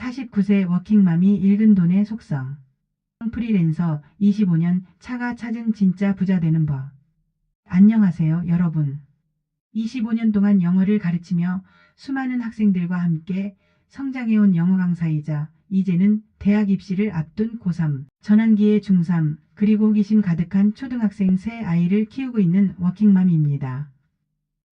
49세 워킹맘이 읽은 돈의 속성. 프리랜서 25년 차가 찾은 진짜 부자 되는 법. 안녕하세요, 여러분. 25년 동안 영어를 가르치며 수많은 학생들과 함께 성장해온 영어 강사이자 이제는 대학 입시를 앞둔 고3, 전환기의 중3, 그리고 호기심 가득한 초등학생 세 아이를 키우고 있는 워킹맘입니다.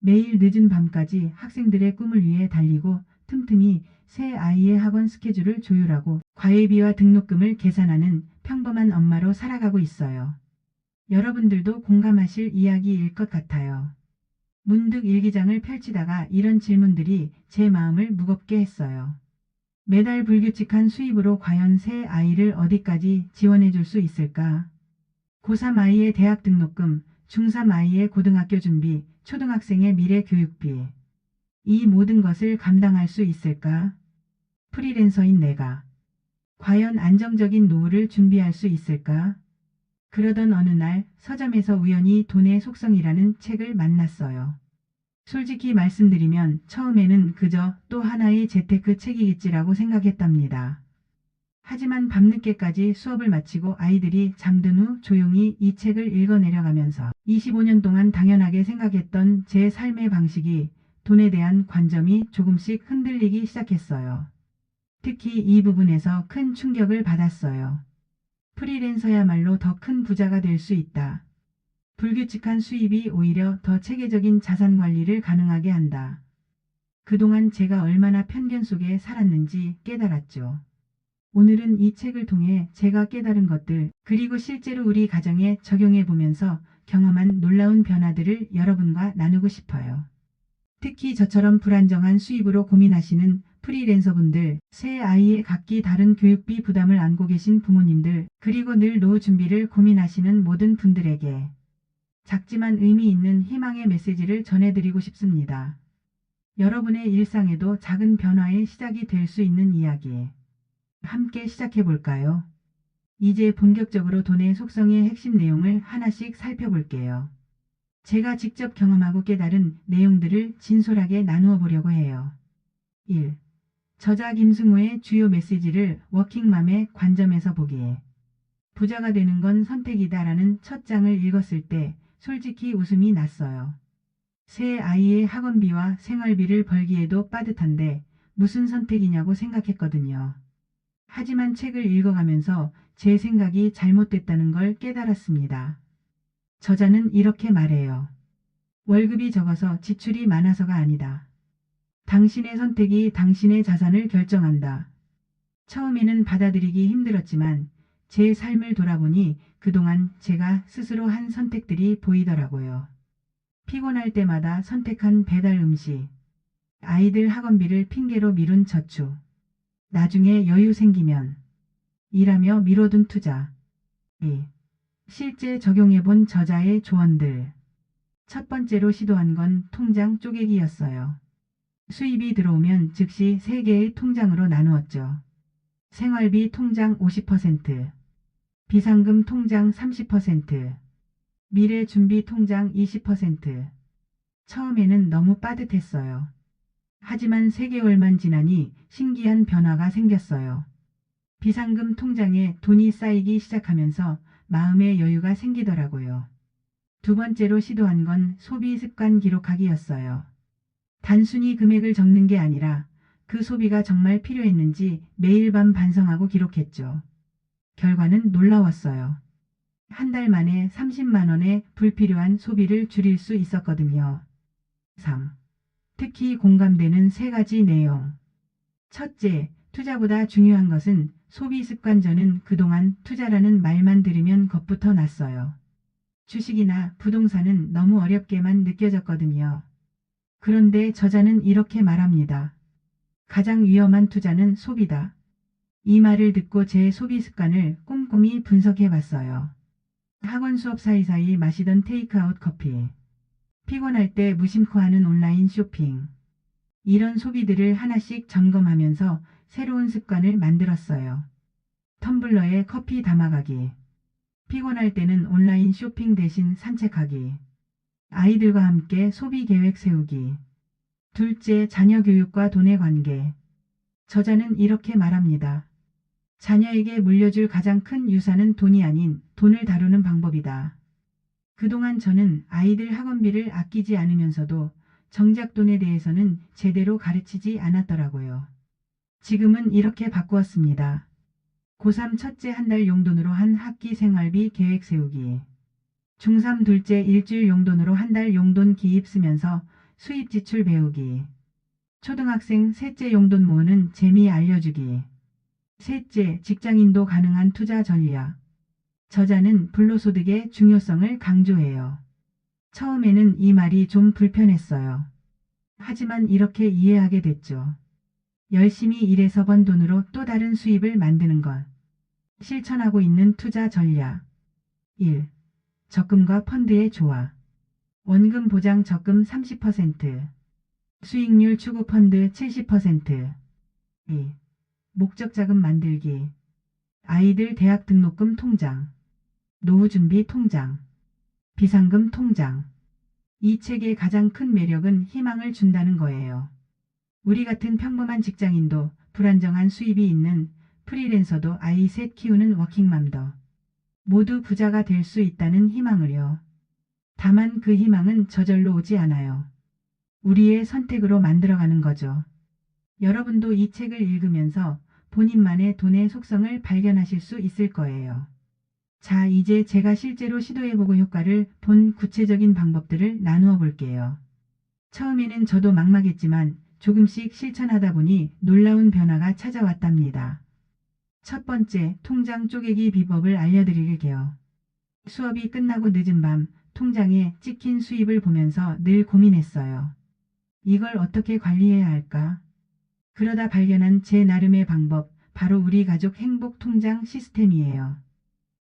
매일 늦은 밤까지 학생들의 꿈을 위해 달리고 틈틈이 새 아이의 학원 스케줄을 조율하고 과외비와 등록금을 계산하는 평범한 엄마로 살아가고 있어요. 여러분들도 공감하실 이야기일 것 같아요. 문득 일기장을 펼치다가 이런 질문들이 제 마음을 무겁게 했어요. 매달 불규칙한 수입으로 과연 새 아이를 어디까지 지원해 줄 수 있을까? 고3 아이의 대학 등록금, 중3 아이의 고등학교 준비, 초등학생의 미래 교육비. 이 모든 것을 감당할 수 있을까? 프리랜서인 내가. 과연 안정적인 노후를 준비할 수 있을까? 그러던 어느 날 서점에서 우연히 돈의 속성이라는 책을 만났어요. 솔직히 말씀드리면 처음에는 그저 또 하나의 재테크 책이겠지라고 생각했답니다. 하지만 밤늦게까지 수업을 마치고 아이들이 잠든 후 조용히 이 책을 읽어내려가면서 25년 동안 당연하게 생각했던 제 삶의 방식이, 돈에 대한 관점이 조금씩 흔들리기 시작했어요. 특히 이 부분에서 큰 충격을 받았어요. 프리랜서야말로 더 큰 부자가 될 수 있다. 불규칙한 수입이 오히려 더 체계적인 자산 관리를 가능하게 한다. 그동안 제가 얼마나 편견 속에 살았는지 깨달았죠. 오늘은 이 책을 통해 제가 깨달은 것들, 그리고 실제로 우리 가정에 적용해 보면서 경험한 놀라운 변화들을 여러분과 나누고 싶어요. 특히 저처럼 불안정한 수입으로 고민하시는 프리랜서분들, 새 아이의 각기 다른 교육비 부담을 안고 계신 부모님들, 그리고 늘 노후 준비를 고민하시는 모든 분들에게 작지만 의미 있는 희망의 메시지를 전해드리고 싶습니다. 여러분의 일상에도 작은 변화의 시작이 될 수 있는 이야기. 함께 시작해 볼까요? 이제 본격적으로 돈의 속성의 핵심 내용을 하나씩 살펴볼게요. 제가 직접 경험하고 깨달은 내용들을 진솔하게 나누어 보려고 해요. 1. 저자 김승우의 주요 메시지를 워킹맘의 관점에서 보기. 부자가 되는 건 선택이다라는 첫 장을 읽었을 때 솔직히 웃음이 났어요. 새 아이의 학원비와 생활비를 벌기에도 빠듯한데 무슨 선택이냐고 생각했거든요. 하지만 책을 읽어가면서 제 생각이 잘못됐다는 걸 깨달았습니다. 저자는 이렇게 말해요. 월급이 적어서 지출이 많아서가 아니다. 당신의 선택이 당신의 자산을 결정한다. 처음에는 받아들이기 힘들었지만 제 삶을 돌아보니 그동안 제가 스스로 한 선택들이 보이더라고요. 피곤할 때마다 선택한 배달 음식, 아이들 학원비를 핑계로 미룬 저축, 나중에 여유 생기면 일하며 미뤄둔 투자. 2. 실제 적용해본 저자의 조언들. 첫 번째로 시도한 건 통장 쪼개기였어요. 수입이 들어오면 즉시 3개의 통장으로 나누었죠. 생활비 통장 50%, 비상금 통장 30%, 미래 준비 통장 20%. 처음에는 너무 빠듯했어요. 하지만 3개월만 지나니 신기한 변화가 생겼어요. 비상금 통장에 돈이 쌓이기 시작하면서 마음의 여유가 생기더라고요. 두 번째로 시도한 건 소비 습관 기록하기였어요. 단순히 금액을 적는 게 아니라 그 소비가 정말 필요했는지 매일 밤 반성하고 기록했죠. 결과는 놀라웠어요. 한 달 만에 30만 원의 불필요한 소비를 줄일 수 있었거든요. 3. 특히 공감되는 3가지 내용. 첫째, 투자보다 중요한 것은 소비 습관. 저는 그동안 투자라는 말만 들으면 겁부터 났어요. 주식이나 부동산은 너무 어렵게만 느껴졌거든요. 그런데 저자는 이렇게 말합니다. 가장 위험한 투자는 소비다. 이 말을 듣고 제 소비 습관을 꼼꼼히 분석해 봤어요. 학원 수업 사이사이 마시던 테이크아웃 커피, 피곤할 때 무심코 하는 온라인 쇼핑. 이런 소비들을 하나씩 점검하면서 새로운 습관을 만들었어요. 텀블러에 커피 담아가기. 피곤할 때는 온라인 쇼핑 대신 산책하기. 아이들과 함께 소비 계획 세우기. 둘째, 자녀 교육과 돈의 관계. 저자는 이렇게 말합니다. 자녀에게 물려줄 가장 큰 유산은 돈이 아닌 돈을 다루는 방법이다. 그동안 저는 아이들 학원비를 아끼지 않으면서도 정작 돈에 대해서는 제대로 가르치지 않았더라고요. 지금은 이렇게 바꾸었습니다. 고3 첫째 한 달 용돈으로 한 학기 생활비 계획 세우기. 중3 둘째 일주일 용돈으로 한 달 용돈 기입 쓰면서 수입 지출 배우기. 초등학생 셋째 용돈 모으는 재미 알려주기. 셋째 직장인도 가능한 투자 전략. 저자는 불로소득의 중요성을 강조해요. 처음에는 이 말이 좀 불편했어요. 하지만 이렇게 이해하게 됐죠. 열심히 일해서 번 돈으로 또 다른 수입을 만드는 것. 실천하고 있는 투자 전략. 1. 적금과 펀드의 조화. 원금 보장 적금 30%. 수익률 추구 펀드 70%. 2. 목적 자금 만들기. 아이들 대학 등록금 통장. 노후 준비 통장. 비상금 통장. 이 책의 가장 큰 매력은 희망을 준다는 거예요. 우리 같은 평범한 직장인도 불안정한 수입이 있는 프리랜서도 아이 셋 키우는 워킹맘도 모두 부자가 될 수 있다는 희망을요. 다만 그 희망은 저절로 오지 않아요. 우리의 선택으로 만들어가는 거죠. 여러분도 이 책을 읽으면서 본인만의 돈의 속성을 발견하실 수 있을 거예요. 자, 이제 제가 실제로 시도해보고 효과를 본 구체적인 방법들을 나누어 볼게요. 처음에는 저도 막막했지만 조금씩 실천하다 보니 놀라운 변화가 찾아왔답니다. 첫 번째, 통장 쪼개기 비법을 알려드릴게요. 수업이 끝나고 늦은 밤 통장에 찍힌 수입을 보면서 늘 고민했어요. 이걸 어떻게 관리해야 할까? 그러다 발견한 제 나름의 방법, 바로 우리 가족 행복 통장 시스템이에요.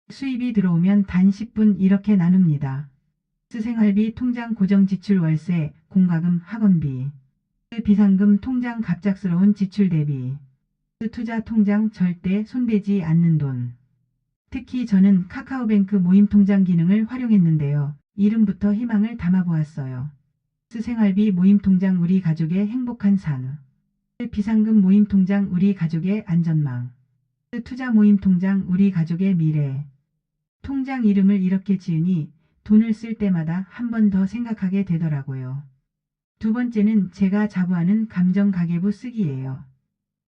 수입이 들어오면 단 10분 이렇게 나눕니다. 생활비 통장 고정 지출 월세, 공과금 학원비. 비상금 통장 갑작스러운 지출 대비. 투자 통장 절대 손대지 않는 돈. 특히 저는 카카오뱅크 모임 통장 기능을 활용했는데요. 이름부터 희망을 담아보았어요. 생활비 모임 통장 우리 가족의 행복한 산. 비상금 모임 통장 우리 가족의 안전망. 투자 모임 통장 우리 가족의 미래. 통장 이름을 이렇게 지으니 돈을 쓸 때마다 한 번 더 생각하게 되더라고요. 두 번째는 제가 자부하는 감정 가계부 쓰기예요.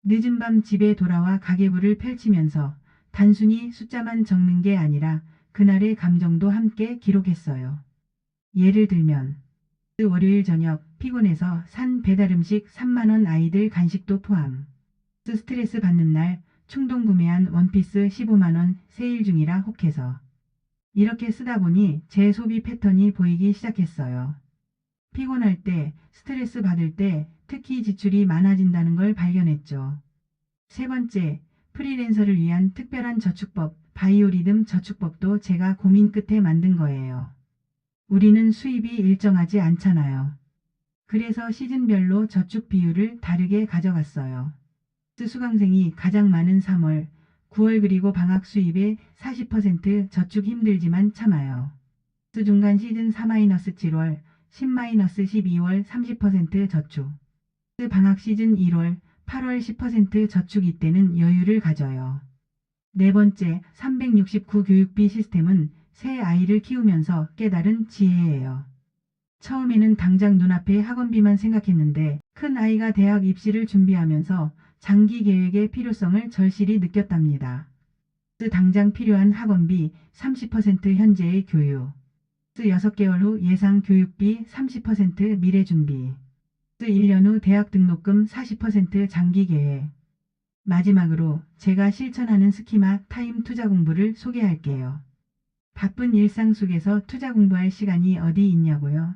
늦은 밤 집에 돌아와 가계부를 펼치면서 단순히 숫자만 적는 게 아니라 그날의 감정도 함께 기록했어요. 예를 들면 월요일 저녁 피곤해서 산 배달음식 3만원 아이들 간식도 포함. 스트레스 받는 날 충동 구매한 원피스 15만원 세일 중이라 혹해서. 이렇게 쓰다 보니 제 소비 패턴이 보이기 시작했어요. 피곤할 때, 스트레스 받을 때 특히 지출이 많아진다는 걸 발견했죠. 세 번째, 프리랜서를 위한 특별한 저축법, 바이오리듬 저축법도 제가 고민 끝에 만든 거예요. 우리는 수입이 일정하지 않잖아요. 그래서 시즌별로 저축 비율을 다르게 가져갔어요. 수강생이 가장 많은 3월, 9월 그리고 방학 수입의 40% 저축 힘들지만 참아요. 중간 시즌 4-7월, 10-12월 30% 저축. 방학 시즌 1월, 8월 10% 저축 이때는 여유를 가져요. 네 번째, 369 교육비 시스템은 새 아이를 키우면서 깨달은 지혜예요. 처음에는 당장 눈앞의 학원비만 생각했는데 큰 아이가 대학 입시를 준비하면서 장기 계획의 필요성을 절실히 느꼈답니다. 당장 필요한 학원비 30% 현재의 교육. 6개월 후 예상 교육비 30% 미래 준비. 1년 후 대학 등록금 40% 장기 계획. 마지막으로 제가 실천하는 스키마 타임 투자 공부를 소개할게요. 바쁜 일상 속에서 투자 공부할 시간이 어디 있냐고요?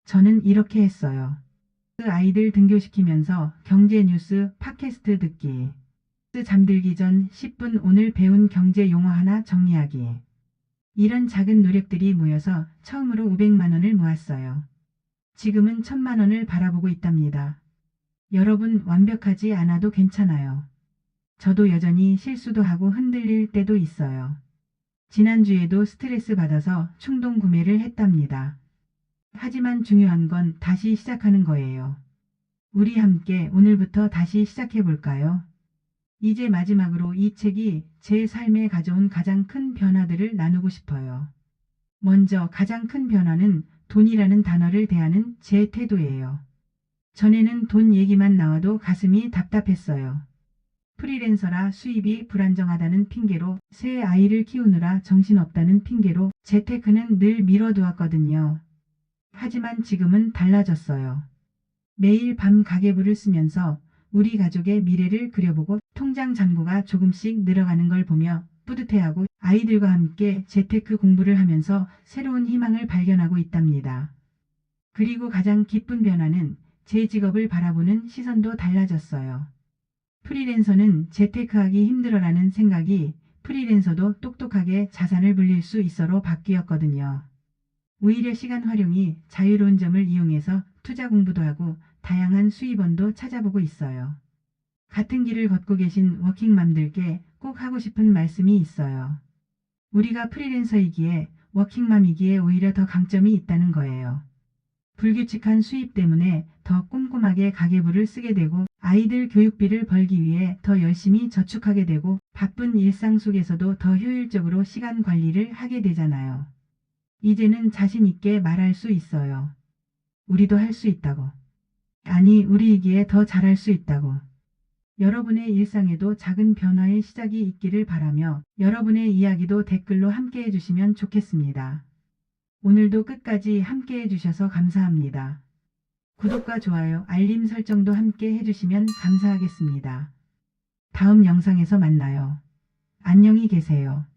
저는 이렇게 했어요. 아이들 등교시키면서 경제 뉴스 팟캐스트 듣기. 잠들기 전 10분 오늘 배운 경제 용어 하나 정리하기. 이런 작은 노력들이 모여서 처음으로 500만 원을 모았어요. 지금은 1000만 원을 바라보고 있답니다. 여러분 완벽하지 않아도 괜찮아요. 저도 여전히 실수도 하고 흔들릴 때도 있어요. 지난주에도 스트레스 받아서 충동 구매를 했답니다. 하지만 중요한 건 다시 시작하는 거예요. 우리 함께 오늘부터 다시 시작해 볼까요? 이제 마지막으로 이 책이 제 삶에 가져온 가장 큰 변화들을 나누고 싶어요. 먼저 가장 큰 변화는 돈이라는 단어를 대하는 제 태도예요. 전에는 돈 얘기만 나와도 가슴이 답답했어요. 프리랜서라 수입이 불안정하다는 핑계로, 새 아이를 키우느라 정신없다는 핑계로 재테크는 늘 미뤄두었거든요. 하지만 지금은 달라졌어요. 매일 밤 가계부를 쓰면서 우리 가족의 미래를 그려보고 통장 잔고가 조금씩 늘어가는 걸 보며 뿌듯해하고 아이들과 함께 재테크 공부를 하면서 새로운 희망을 발견하고 있답니다. 그리고 가장 기쁜 변화는 제 직업을 바라보는 시선도 달라졌어요. 프리랜서는 재테크하기 힘들어라는 생각이 프리랜서도 똑똑하게 자산을 불릴 수 있어로 바뀌었거든요. 오히려 시간 활용이 자유로운 점을 이용해서 투자 공부도 하고 다양한 수입원도 찾아보고 있어요. 같은 길을 걷고 계신 워킹맘들께 꼭 하고 싶은 말씀이 있어요. 우리가 프리랜서이기에 워킹맘이기에 오히려 더 강점이 있다는 거예요. 불규칙한 수입 때문에 더 꼼꼼하게 가계부를 쓰게 되고 아이들 교육비를 벌기 위해 더 열심히 저축하게 되고 바쁜 일상 속에서도 더 효율적으로 시간 관리를 하게 되잖아요. 이제는 자신 있게 말할 수 있어요. 우리도 할 수 있다고. 아니, 우리이기에 더 잘할 수 있다고. 여러분의 일상에도 작은 변화의 시작이 있기를 바라며 여러분의 이야기도 댓글로 함께 해주시면 좋겠습니다. 오늘도 끝까지 함께 해주셔서 감사합니다. 구독과 좋아요, 알림 설정도 함께 해주시면 감사하겠습니다. 다음 영상에서 만나요. 안녕히 계세요.